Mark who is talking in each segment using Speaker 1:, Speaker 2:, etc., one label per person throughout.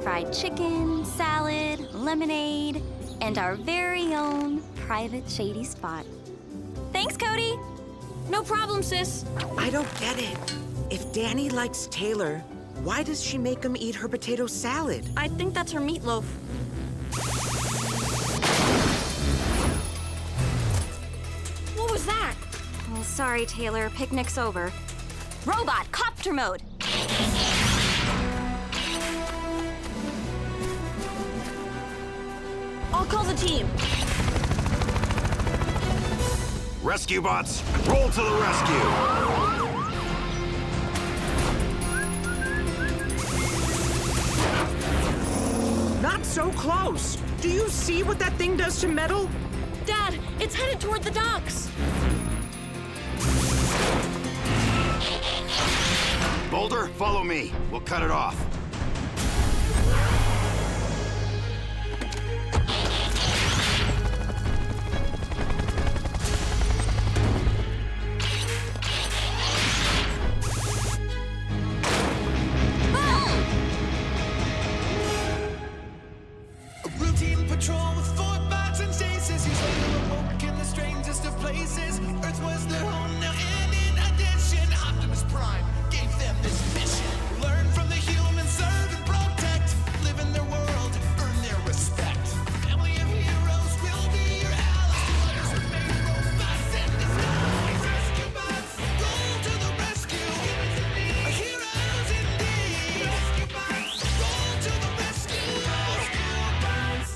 Speaker 1: fried chicken, salad, lemonade, and our very own private shady spot. Thanks, Cody.
Speaker 2: No problem, sis.
Speaker 3: I don't get it. If Danny likes Taylor, why does she make him eat her potato salad?
Speaker 2: I think that's her meatloaf. What was that?
Speaker 1: Oh, sorry, Taylor. Picnic's over. Robot, copter mode.
Speaker 2: I'll call the team.
Speaker 4: Rescue bots, roll to the rescue!
Speaker 3: Not so close. Do you see what that thing does to metal?
Speaker 2: Dad, it's headed toward the docks.
Speaker 4: Boulder, follow me. We'll cut it off.
Speaker 5: Routine patrol with 4 bots and stasis. He's regular woke in the strangest of places. Earth was their home now, and in addition, Optimus Prime gave them this mission. Learn from the humans, serve and protect. Live in their world, earn their respect. Family of heroes will be your allies. Toddlers remain robots in disguise. Rescue bots, roll to the rescue. Heroes indeed. Rescue bots, roll to the rescue. Rescue bots.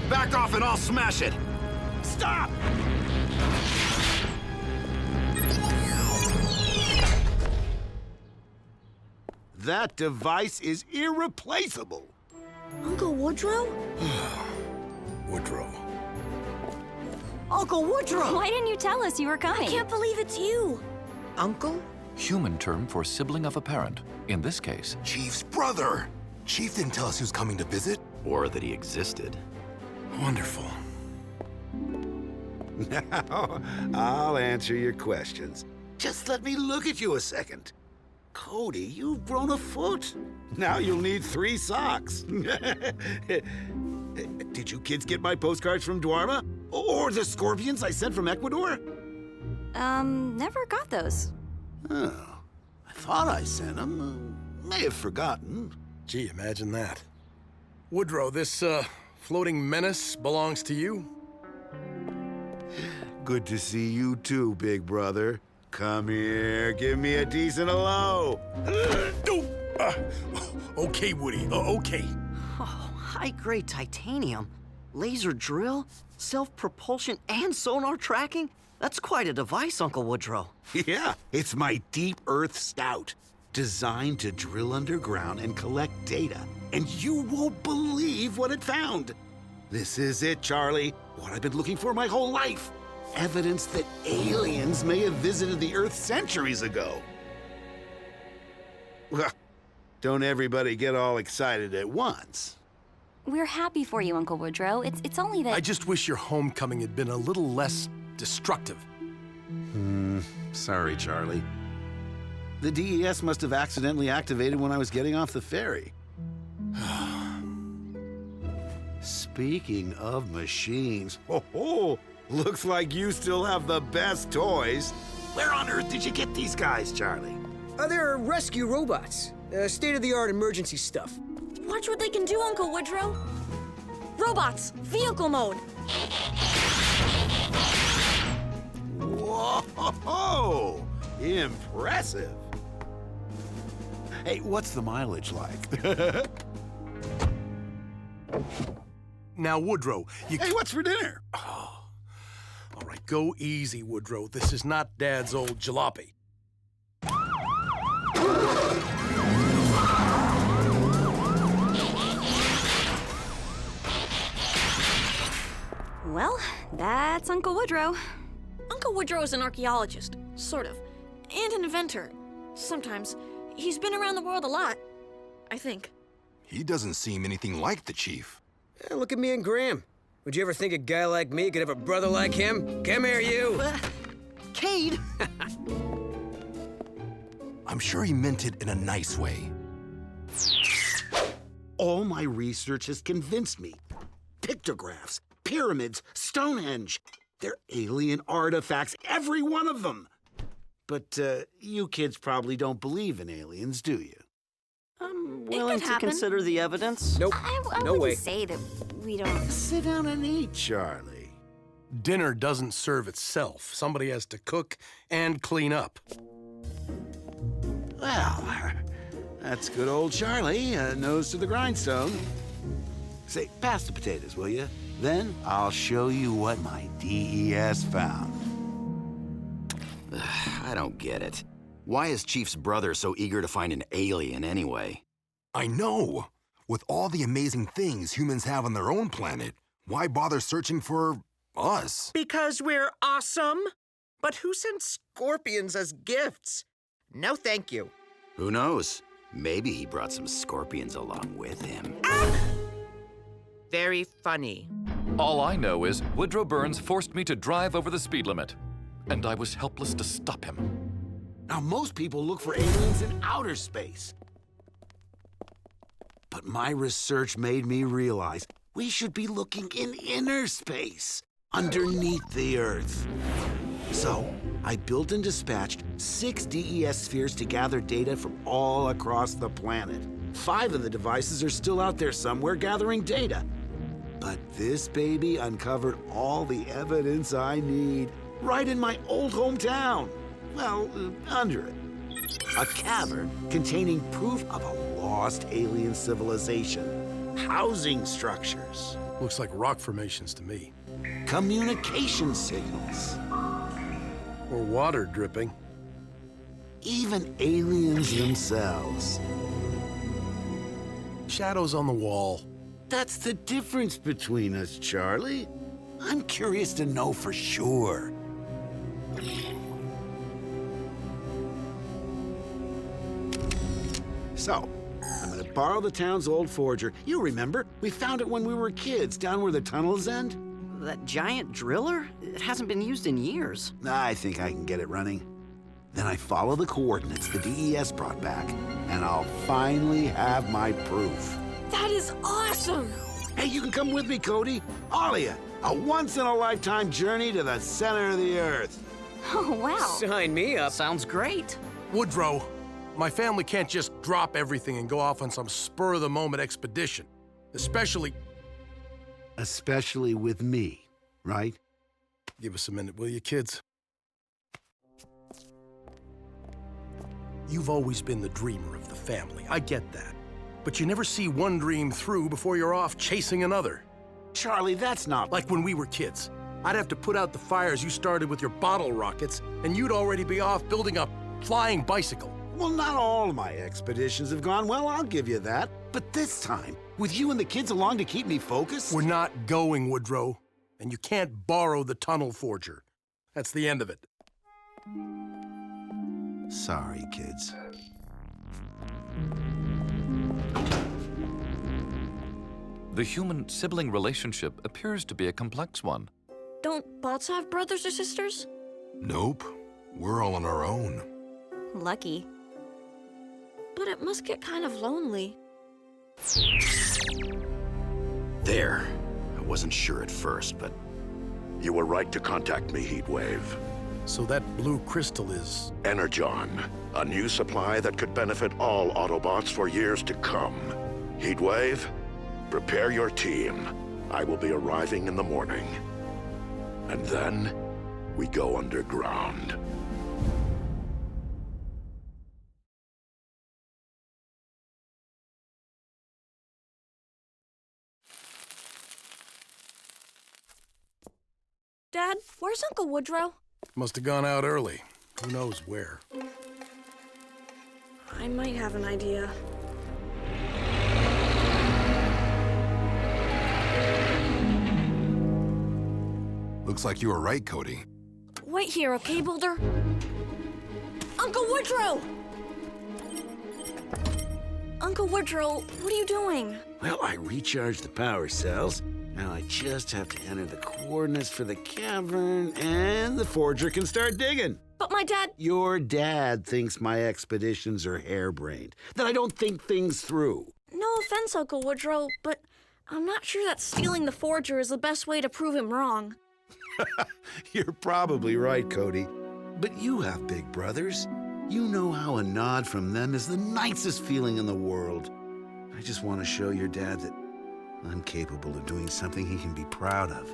Speaker 4: Back off and I'll smash it! Stop! That device is irreplaceable.
Speaker 2: Uncle Woodrow?
Speaker 6: Woodrow.
Speaker 2: Uncle Woodrow!
Speaker 1: Why didn't you tell us you were coming?
Speaker 2: I can't believe it's you.
Speaker 3: Uncle?
Speaker 7: Human term for sibling of a parent. In this case,
Speaker 6: Chief's brother. Chief didn't tell us he was coming to visit.
Speaker 4: Or that he existed.
Speaker 6: Wonderful.
Speaker 8: Now, I'll answer your questions. Just let me look at you a second. Cody, you've grown a foot. Now you'll need 3 socks. Did you kids get my postcards from Dwarma? Or the scorpions I sent from Ecuador?
Speaker 1: Never got those.
Speaker 8: Oh, I thought I sent them. May have forgotten.
Speaker 6: Gee, imagine that. Woodrow, this, floating menace belongs to you?
Speaker 8: Good to see you too, big brother. Come here, give me a decent hello.
Speaker 6: Okay, Woody, okay.
Speaker 9: Oh, high-grade titanium, laser drill, self-propulsion, and sonar tracking? That's quite a device, Uncle Woodrow.
Speaker 8: Yeah, it's my Deep Earth Scout, designed to drill underground and collect data. And you won't believe what it found. This is it, Charlie. What I've been looking for my whole life. Evidence that aliens may have visited the Earth centuries ago. Well, don't everybody get all excited at once.
Speaker 1: We're happy for you, Uncle Woodrow. It's only that...
Speaker 6: I just wish your homecoming had been a little less destructive.
Speaker 8: Sorry, Charlie. The DES must have accidentally activated when I was getting off the ferry. Speaking of machines, looks like you still have the best toys. Where on earth did you get these guys, Charlie?
Speaker 10: They're rescue robots. State-of-the-art emergency stuff.
Speaker 2: Watch what they can do, Uncle Woodrow. Robots, vehicle mode.
Speaker 8: Whoa! Impressive. Hey, what's the mileage like?
Speaker 6: Now, Woodrow, you...
Speaker 8: Hey, what's for dinner?
Speaker 6: All right, go easy, Woodrow. This is not Dad's old jalopy.
Speaker 1: Well, that's Uncle Woodrow.
Speaker 2: Uncle Woodrow is an archaeologist, sort of, and an inventor. Sometimes. He's been around the world a lot, I think.
Speaker 6: He doesn't seem anything like the Chief.
Speaker 10: Look at me and Graham. Would you ever think a guy like me could have a brother like him? Come here, you!
Speaker 9: Cade!
Speaker 4: I'm sure he meant it in a nice way.
Speaker 8: All my research has convinced me. Pictographs, pyramids, Stonehenge. They're alien artifacts, every one of them. But you kids probably don't believe in aliens, do you?
Speaker 9: I'm willing to
Speaker 2: happen.
Speaker 9: consider the evidence.
Speaker 10: Nope.
Speaker 1: I
Speaker 10: No
Speaker 1: wouldn't
Speaker 10: way.
Speaker 1: say that we don't.
Speaker 8: Sit down and eat, Charlie.
Speaker 6: Dinner doesn't serve itself. Somebody has to cook and clean up.
Speaker 8: Well, that's good old Charlie, nose to the grindstone. Say, pass the potatoes, will you? Then I'll show you what my DES found.
Speaker 11: I don't get it. Why is Chief's brother so eager to find an alien anyway?
Speaker 4: I know. With all the amazing things humans have on their own planet, why bother searching for us?
Speaker 3: Because we're awesome. But who sends scorpions as gifts? No, thank you.
Speaker 11: Who knows? Maybe he brought some scorpions along with him.
Speaker 3: Very funny.
Speaker 7: All I know is Woodrow Burns forced me to drive over the speed limit, and I was helpless to stop him.
Speaker 8: Now, most people look for aliens in outer space. But my research made me realize we should be looking in inner space, underneath the Earth. So, I built and dispatched 6 DES spheres to gather data from all across the planet. 5 of the devices are still out there somewhere gathering data. But this baby uncovered all the evidence I need right in my old hometown. Well, under it. A cavern containing proof of a lost alien civilization. Housing structures.
Speaker 6: Looks like rock formations to me.
Speaker 8: Communication signals.
Speaker 6: Or water dripping.
Speaker 8: Even aliens themselves.
Speaker 6: Shadows on the wall.
Speaker 8: That's the difference between us, Charlie. I'm curious to know for sure. So, I'm gonna borrow the town's old forger. You remember, we found it when we were kids, down where the tunnels end?
Speaker 9: That giant driller? It hasn't been used in years.
Speaker 8: I think I can get it running. Then I follow the coordinates the DES brought back, and I'll finally have my proof.
Speaker 2: That is awesome!
Speaker 8: Hey, you can come with me, Cody. All of you. A once-in-a-lifetime journey to the center of the Earth.
Speaker 1: Oh, wow.
Speaker 10: Sign me up.
Speaker 9: Sounds great.
Speaker 6: Woodrow, my family can't just drop everything and go off on some spur-of-the-moment expedition. Especially
Speaker 8: with me, right?
Speaker 6: Give us a minute, will you, kids? You've always been the dreamer of the family. I get that. But you never see one dream through before you're off chasing another.
Speaker 8: Charlie, that's not...
Speaker 6: Like when we were kids. I'd have to put out the fires you started with your bottle rockets, and you'd already be off building a flying bicycle.
Speaker 8: Well, not all of my expeditions have gone well, I'll give you that. But this time, with you and the kids along to keep me focused...
Speaker 6: We're not going, Woodrow. And you can't borrow the tunnel forger. That's the end of it.
Speaker 8: Sorry, kids.
Speaker 7: The human-sibling relationship appears to be a complex one.
Speaker 2: Don't bots have brothers or sisters?
Speaker 4: Nope. We're all on our own.
Speaker 1: Lucky.
Speaker 2: But it must get kind of lonely.
Speaker 11: There. I wasn't sure at first, but...
Speaker 12: You were right to contact me, Heatwave.
Speaker 6: So that blue crystal is...
Speaker 12: Energon, a new supply that could benefit all Autobots for years to come. Heatwave, prepare your team. I will be arriving in the morning. And then, we go underground.
Speaker 2: Dad, where's Uncle Woodrow?
Speaker 6: Must have gone out early. Who knows where?
Speaker 2: I might have an idea.
Speaker 4: Looks like you were right, Cody.
Speaker 2: Wait here, okay, Boulder? Uncle Woodrow! Uncle Woodrow, what are you doing?
Speaker 8: Well, I recharged the power cells. Now I just have to enter the coordinates for the cavern, and the forger can start digging.
Speaker 2: But my dad...
Speaker 8: Your dad thinks my expeditions are harebrained, that I don't think things through.
Speaker 2: No offense, Uncle Woodrow, but I'm not sure that stealing the forger is the best way to prove him wrong.
Speaker 8: You're probably right, Cody. But you have big brothers. You know how a nod from them is the nicest feeling in the world. I just want to show your dad that I'm capable of doing something he can be proud of.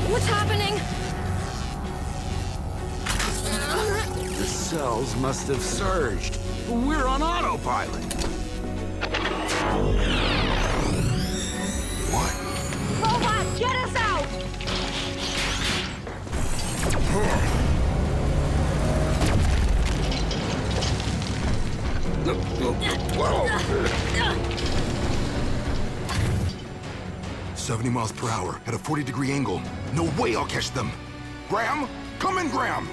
Speaker 2: What's happening?
Speaker 8: The cells must have surged. We're on autopilot.
Speaker 4: What?
Speaker 1: Robot, get us out!
Speaker 8: Whoa!
Speaker 4: 70 miles per hour at a 40-degree angle. No way I'll catch them. Graham, come in, Graham.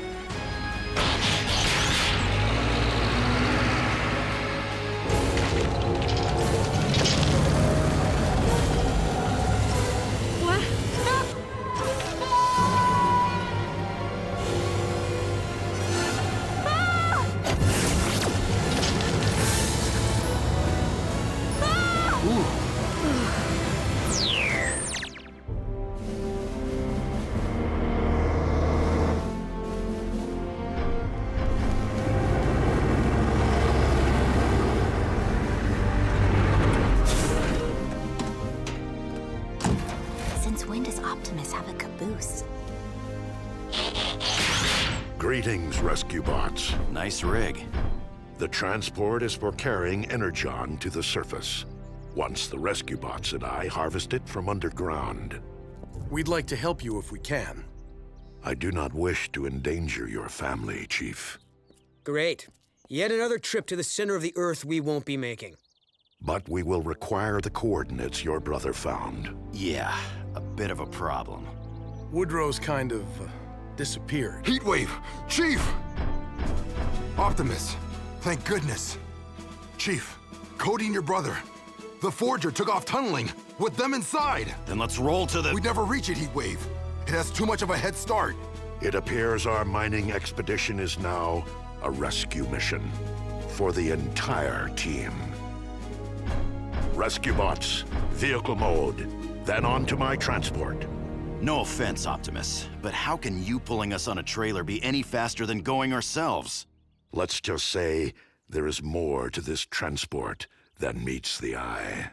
Speaker 1: Since when does Optimus have a caboose?
Speaker 12: Greetings, rescue bots.
Speaker 11: Nice rig.
Speaker 12: The transport is for carrying Energon to the surface. Once the rescue bots and I harvest it from underground.
Speaker 6: We'd like to help you if we can.
Speaker 12: I do not wish to endanger your family, Chief.
Speaker 10: Great. Yet another trip to the center of the Earth we won't be making.
Speaker 12: But we will require the coordinates your brother found.
Speaker 11: Yeah, a bit of a problem.
Speaker 6: Woodrow's kind of disappeared.
Speaker 4: Heatwave! Chief! Optimus, thank goodness. Chief, Cody and your brother. The forger took off tunneling with them inside.
Speaker 11: Then let's roll to the...
Speaker 4: We'd never reach it, Heatwave. It has too much of a head start.
Speaker 12: It appears our mining expedition is now a rescue mission for the entire team. Rescue bots, vehicle mode, then on to my transport.
Speaker 11: No offense, Optimus, but how can you pulling us on a trailer be any faster than going ourselves?
Speaker 12: Let's just say there is more to this transport than meets the eye.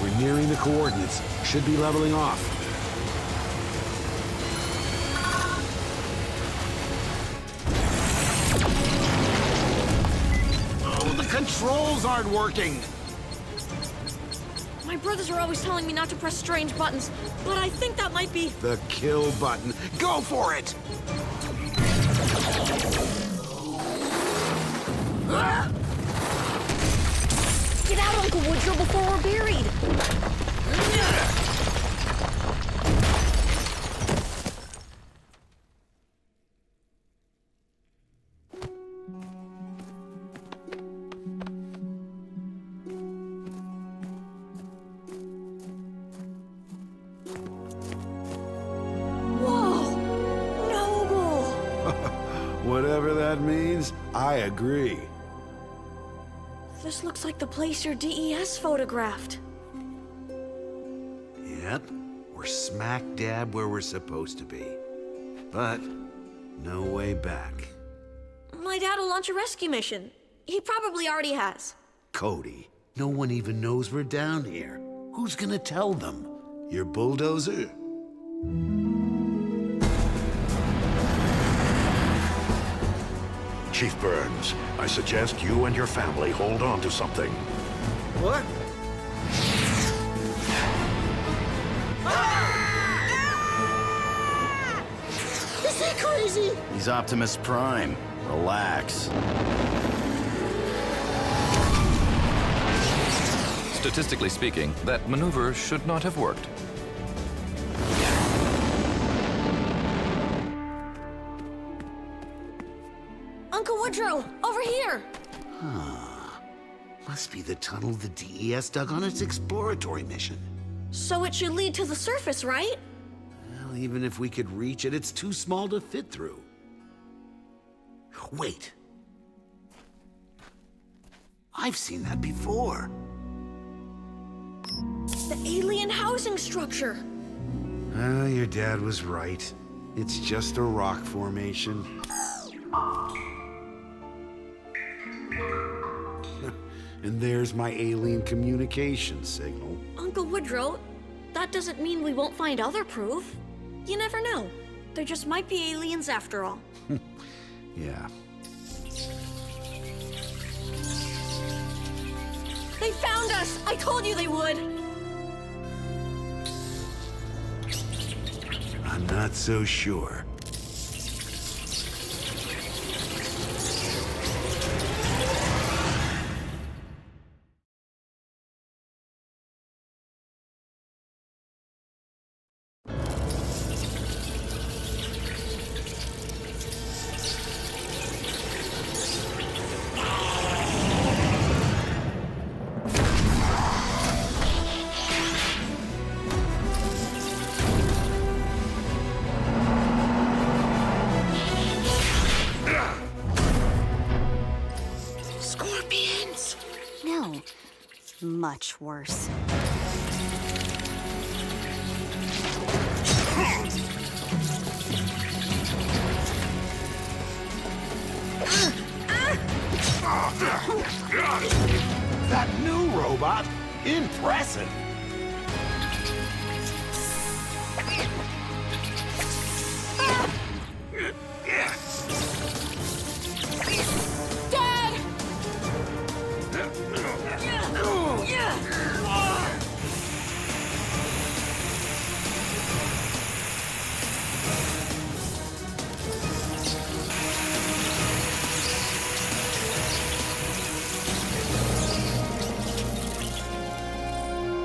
Speaker 8: We're nearing the coordinates. Should be leveling off. Oh, the controls aren't working!
Speaker 2: My brothers are always telling me not to press strange buttons, but I think that might be...
Speaker 8: The kill button. Go for it!
Speaker 2: Get out, Uncle Woodrow, before we're buried!
Speaker 8: Whatever that means, I agree.
Speaker 2: This looks like the place your DES photographed.
Speaker 8: Yep, we're smack dab where we're supposed to be. But no way back.
Speaker 2: My dad will launch a rescue mission. He probably already has.
Speaker 8: Cody, no one even knows we're down here. Who's gonna tell them? Your bulldozer?
Speaker 12: Chief Burns, I suggest you and your family hold on to something.
Speaker 10: What?
Speaker 2: Is he crazy?
Speaker 11: He's Optimus Prime. Relax.
Speaker 7: Statistically speaking, that maneuver should not have worked.
Speaker 2: Uncle Woodrow, over here!
Speaker 8: Must be the tunnel the DES dug on its exploratory mission.
Speaker 2: So it should lead to the surface, right?
Speaker 8: Well, even if we could reach it, it's too small to fit through. Wait. I've seen that before.
Speaker 2: The alien housing structure.
Speaker 8: Your dad was right. It's just a rock formation. And there's my alien communication signal.
Speaker 2: Uncle Woodrow, that doesn't mean we won't find other proof. You never know. There just might be aliens after all.
Speaker 8: Yeah.
Speaker 2: They found us! I told you they would!
Speaker 8: I'm not so sure.
Speaker 1: No, much worse.
Speaker 8: That new robot? Impressive!
Speaker 2: Dad!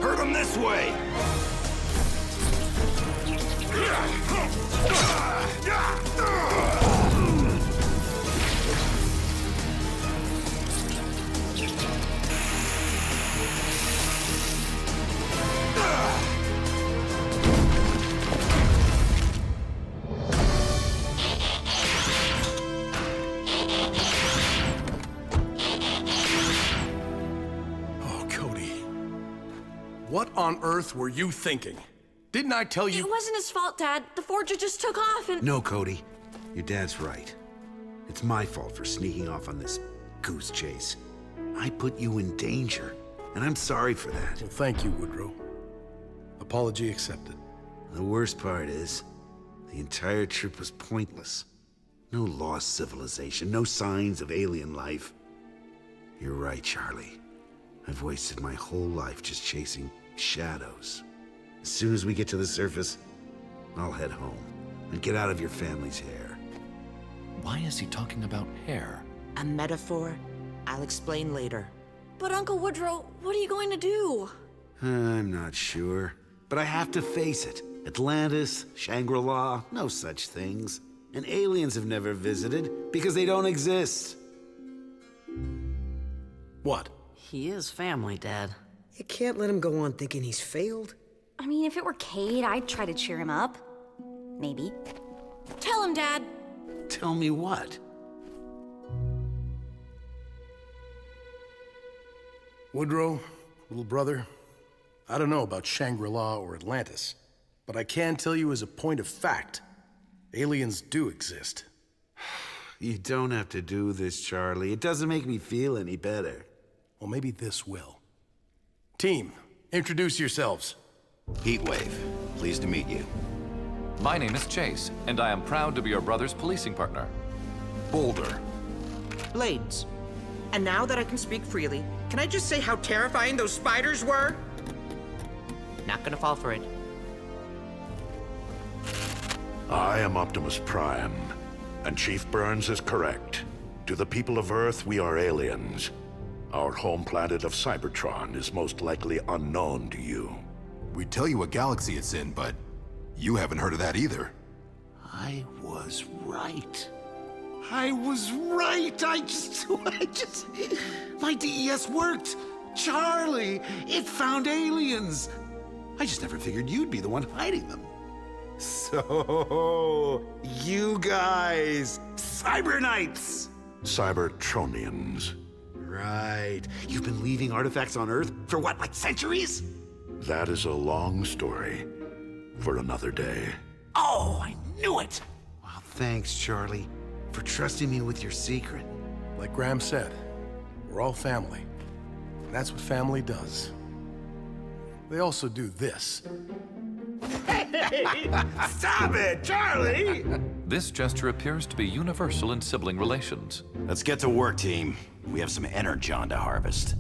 Speaker 4: Hurt him this way!
Speaker 6: What on earth were you thinking? Didn't I tell you?
Speaker 2: It wasn't his fault, Dad. The Forger just took off and...
Speaker 8: No, Cody. Your dad's right. It's my fault for sneaking off on this goose chase. I put you in danger, and I'm sorry for that.
Speaker 6: Well, thank you, Woodrow. Apology accepted.
Speaker 8: The worst part is, the entire trip was pointless. No lost civilization, no signs of alien life. You're right, Charlie. I've wasted my whole life just chasing shadows. As soon as we get to the surface, I'll head home and get out of your family's hair.
Speaker 11: Why is he talking about hair?
Speaker 3: A metaphor? I'll explain later.
Speaker 2: But Uncle Woodrow, what are you going to do?
Speaker 8: I'm not sure, but I have to face it. Atlantis, Shangri-La, no such things. And aliens have never visited because they don't exist.
Speaker 6: What?
Speaker 9: He is family, Dad.
Speaker 10: You can't let him go on thinking he's failed.
Speaker 1: I mean, if it were Cade, I'd try to cheer him up. Maybe.
Speaker 2: Tell him, Dad.
Speaker 8: Tell me what?
Speaker 6: Woodrow, little brother, I don't know about Shangri-La or Atlantis, but I can tell you as a point of fact, aliens do exist.
Speaker 8: You don't have to do this, Charlie. It doesn't make me feel any better.
Speaker 6: Well, maybe this will. Team, introduce yourselves.
Speaker 11: Heatwave, pleased to meet you.
Speaker 7: My name is Chase, and I am proud to be your brother's policing partner.
Speaker 4: Boulder.
Speaker 3: Blades. And now that I can speak freely, can I just say how terrifying those spiders were? Not gonna fall for it.
Speaker 12: I am Optimus Prime, and Chief Burns is correct. To the people of Earth, we are aliens. Our home planet of Cybertron is most likely unknown to you.
Speaker 4: We'd tell you what galaxy it's in, but you haven't heard of that either.
Speaker 8: I was right. I was right. I just, my DES worked. Charlie, it found aliens. I just never figured you'd be the one hiding them. So, you guys, Cyber Knights.
Speaker 12: Cybertronians.
Speaker 8: Right. You've been leaving artifacts on Earth for what, like centuries?
Speaker 12: That is a long story for another day.
Speaker 8: Oh, I knew it! Well, thanks, Charlie, for trusting me with your secret.
Speaker 6: Like Graham said, we're all family. And that's what family does. They also do this.
Speaker 8: Hey! Stop it, Charlie!
Speaker 7: This gesture appears to be universal in sibling relations.
Speaker 11: Let's get to work, team. We have some energon to harvest.